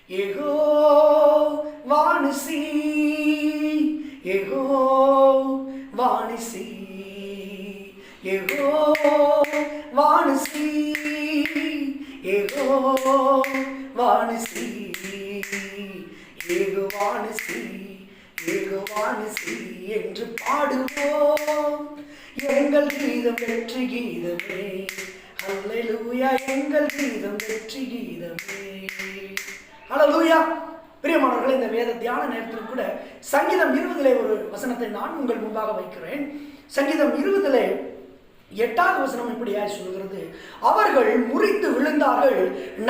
யெகோவானிசி, யெகோவானிசி, யெகோவானிசி, யெகோவானிசி, யெகோவானிசி, யெகோவானிசி என்று பாடுவோம். எங்கள் கீதம் வெற்றி கீதமே, அல்லேலூயா, எங்கள் கீதம் வெற்றி கீதமே, அல்லேலூயா. பிரியமானவர்களே, இந்த வேத தியான நேரத்தில் கூட சங்கீதம் 20 ஒரு வசனத்தை நான் உங்கள் முன்பாக வைக்கிறேன். சங்கீதம் 20 8வது வசனம் இப்படியாய் சொல்கிறது, அவர்கள் முறித்து விழுந்தார்கள்,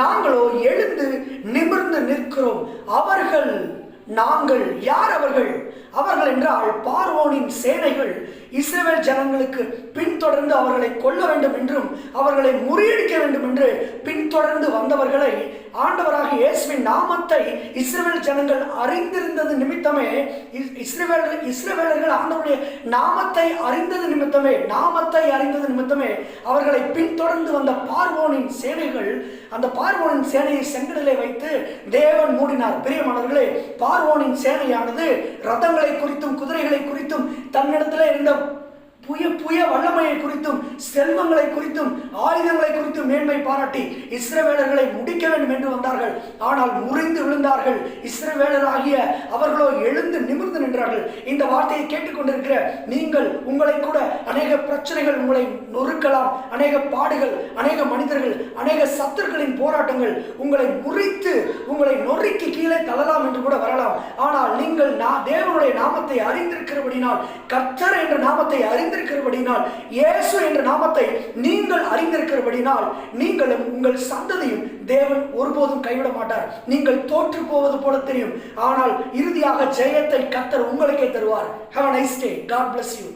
நாங்களோ எழுந்து நிமிர்ந்து நிற்கிறோம். அவர்கள், நாங்கள். யார் அவர்கள்? அவர்கள் என்றால் பார்வோனின் சேனைகள் இஸ்ரவேல் ஜனங்களுக்கு பின்தொடர்ந்து அவர்களை கொல்ல வேண்டும் என்றும் அவர்களை முறியடிக்க வேண்டும் என்று பின்தொடர்ந்து வந்தவர்களை ஆண்டவராக இயேசுவின் நாமத்தை இஸ்ரவேல் ஜனங்கள் அறிந்திருந்தது நிமித்தமே, இஸ்ரவேலர்கள் ஆண்டவருடைய நாமத்தை அறிந்தது நிமித்தமே அவர்களை பின்தொடர்ந்து வந்த பார்வோனின் சேனைகள், அந்த பார்வோனின் சேனையை செங்கடலை வைத்து தேவன் மூடினார். பிரியமானவர்களே, பார்வோனின் சேனையானது ரதங்களை குறித்தும் குதிரைகளை குறித்தும் தன்னிடத்தில் இருந்த புய வல்லமையை குறித்தும் செல்வங்களை குறித்தும் ஆயுதங்களை குறித்தும் மேன்மை பாராட்டி இஸ்ரவேலர்களை முடிக்க வேண்டும் என்று வந்தார்கள். ஆனால் முறிந்து விழுந்தார்கள். இஸ்ரவேலராகிய அவர்களோ எழுந்து நிமிர்ந்து நின்றார்கள். இந்த வார்த்தையை கேட்டுக்கொண்டிருக்கிற நீங்கள், உங்களை கூட அநேக பிரச்சனைகள் உங்களை நொறுக்கலாம், அநேக பாடுகள், அநேக மனிதர்கள், அநேக சத்துருக்களின் போராட்டங்கள் உங்களை முறித்து உங்களை நொறுக்கி கீழே தள்ளலாம் என்று கூட வரலாம். ஆனால் நீங்கள் தேவனுடைய நாமத்தை அறிந்திருக்கிறபடினால், கர்த்தர் என்ற நாமத்தை அறிந்திருக்கிறபடினால், இயேசு என்ற நாமத்தை நீங்கள் அறிந்திருக்கிறபடினால், நீங்களும் உங்கள் சந்ததியும் தேவன் ஒருபோதும் கைவிட மாட்டார். நீங்கள் தோற்று போவது போல தெரியும், ஆனால் இறுதியாக ஜெயத்தை கர்த்தர் உங்களுக்கே தருவார். Have a nice day. God bless you.